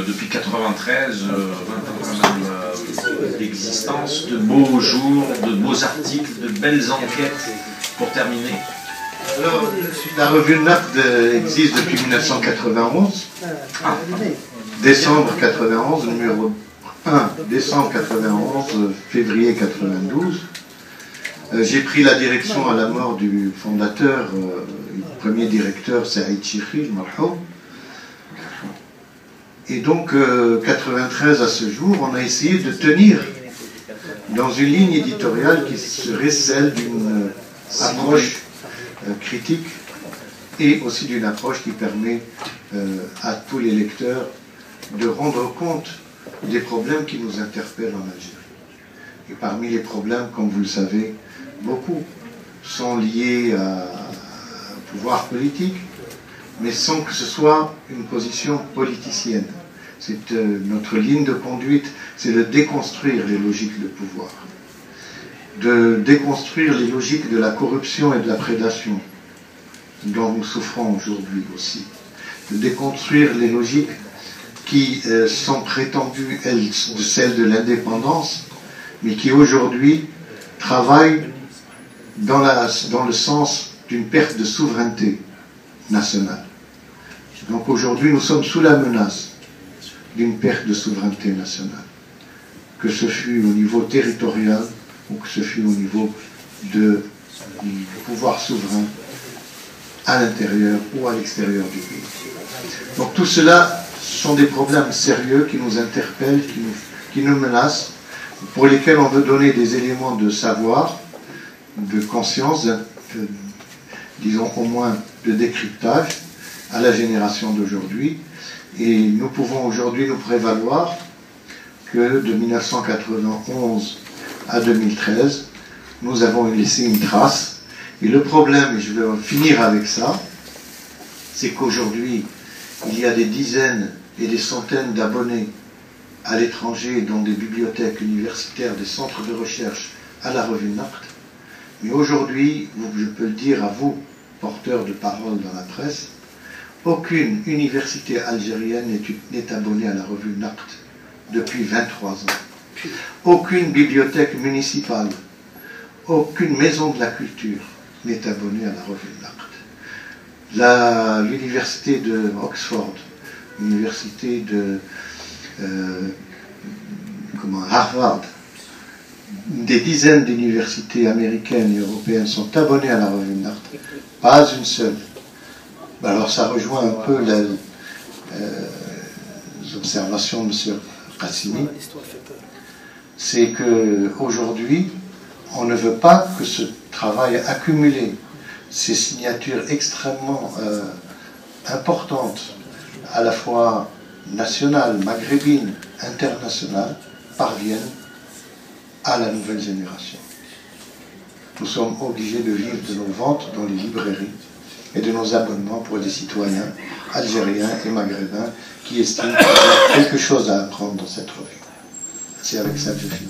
depuis 93, 20 ans d'existence, de beaux jours, de beaux articles, de belles enquêtes pour terminer. Alors, la revue Naqd existe depuis 1991, décembre 91, numéro 1, décembre 91, février 92. J'ai pris la direction à la mort du fondateur, le premier directeur, Saïd Chikhi, marhoum. Et donc, 93 à ce jour, on a essayé de tenir dans une ligne éditoriale qui serait celle d'une approche critique et aussi d'une approche qui permet à tous les lecteurs de rendre compte des problèmes qui nous interpellent en Algérie. Et parmi les problèmes, comme vous le savez, beaucoup sont liés au pouvoir politique, mais sans que ce soit une position politicienne. C'est notre ligne de conduite, c'est de déconstruire les logiques de pouvoir, de déconstruire les logiques de la corruption et de la prédation dont nous souffrons aujourd'hui aussi, de déconstruire les logiques qui sont prétendues, elles, de celles de l'indépendance, mais qui aujourd'hui travaillent dans le sens d'une perte de souveraineté nationale. Donc aujourd'hui, nous sommes sous la menace d'une perte de souveraineté nationale, que ce fût au niveau territorial ou que ce fût au niveau du pouvoir souverain à l'intérieur ou à l'extérieur du pays. Donc tout cela sont des problèmes sérieux qui nous interpellent, qui nous menacent, pour lesquels on veut donner des éléments de savoir, de conscience, disons au moins de décryptage à la génération d'aujourd'hui. Et nous pouvons aujourd'hui nous prévaloir que de 1991 à 2013, nous avons laissé une trace. Et le problème, et je vais finir avec ça, c'est qu'aujourd'hui, il y a des dizaines et des centaines d'abonnés à l'étranger dans des bibliothèques universitaires, des centres de recherche à la revue Naqd. Mais aujourd'hui, je peux le dire à vous, porteurs de parole dans la presse, aucune université algérienne n'est abonnée à la revue Naqd depuis 23 ans. Aucune bibliothèque municipale, aucune maison de la culture n'est abonnée à la revue Naqd. L'université de Oxford, l'université de Harvard, des dizaines d'universités américaines et européennes sont abonnées à la revue Naqd, pas une seule. Alors ça rejoint un peu les observations de M. Qassimi. C'est qu'aujourd'hui, on ne veut pas que ce travail accumulé, ces signatures extrêmement importantes, à la fois nationales, maghrébines, internationales, parviennent à la nouvelle génération. Nous sommes obligés de vivre de nos ventes dans les librairies et de nos abonnements pour des citoyens algériens et maghrébins qui estiment qu'il y a quelque chose à apprendre dans cette revue. C'est avec ça que je finis.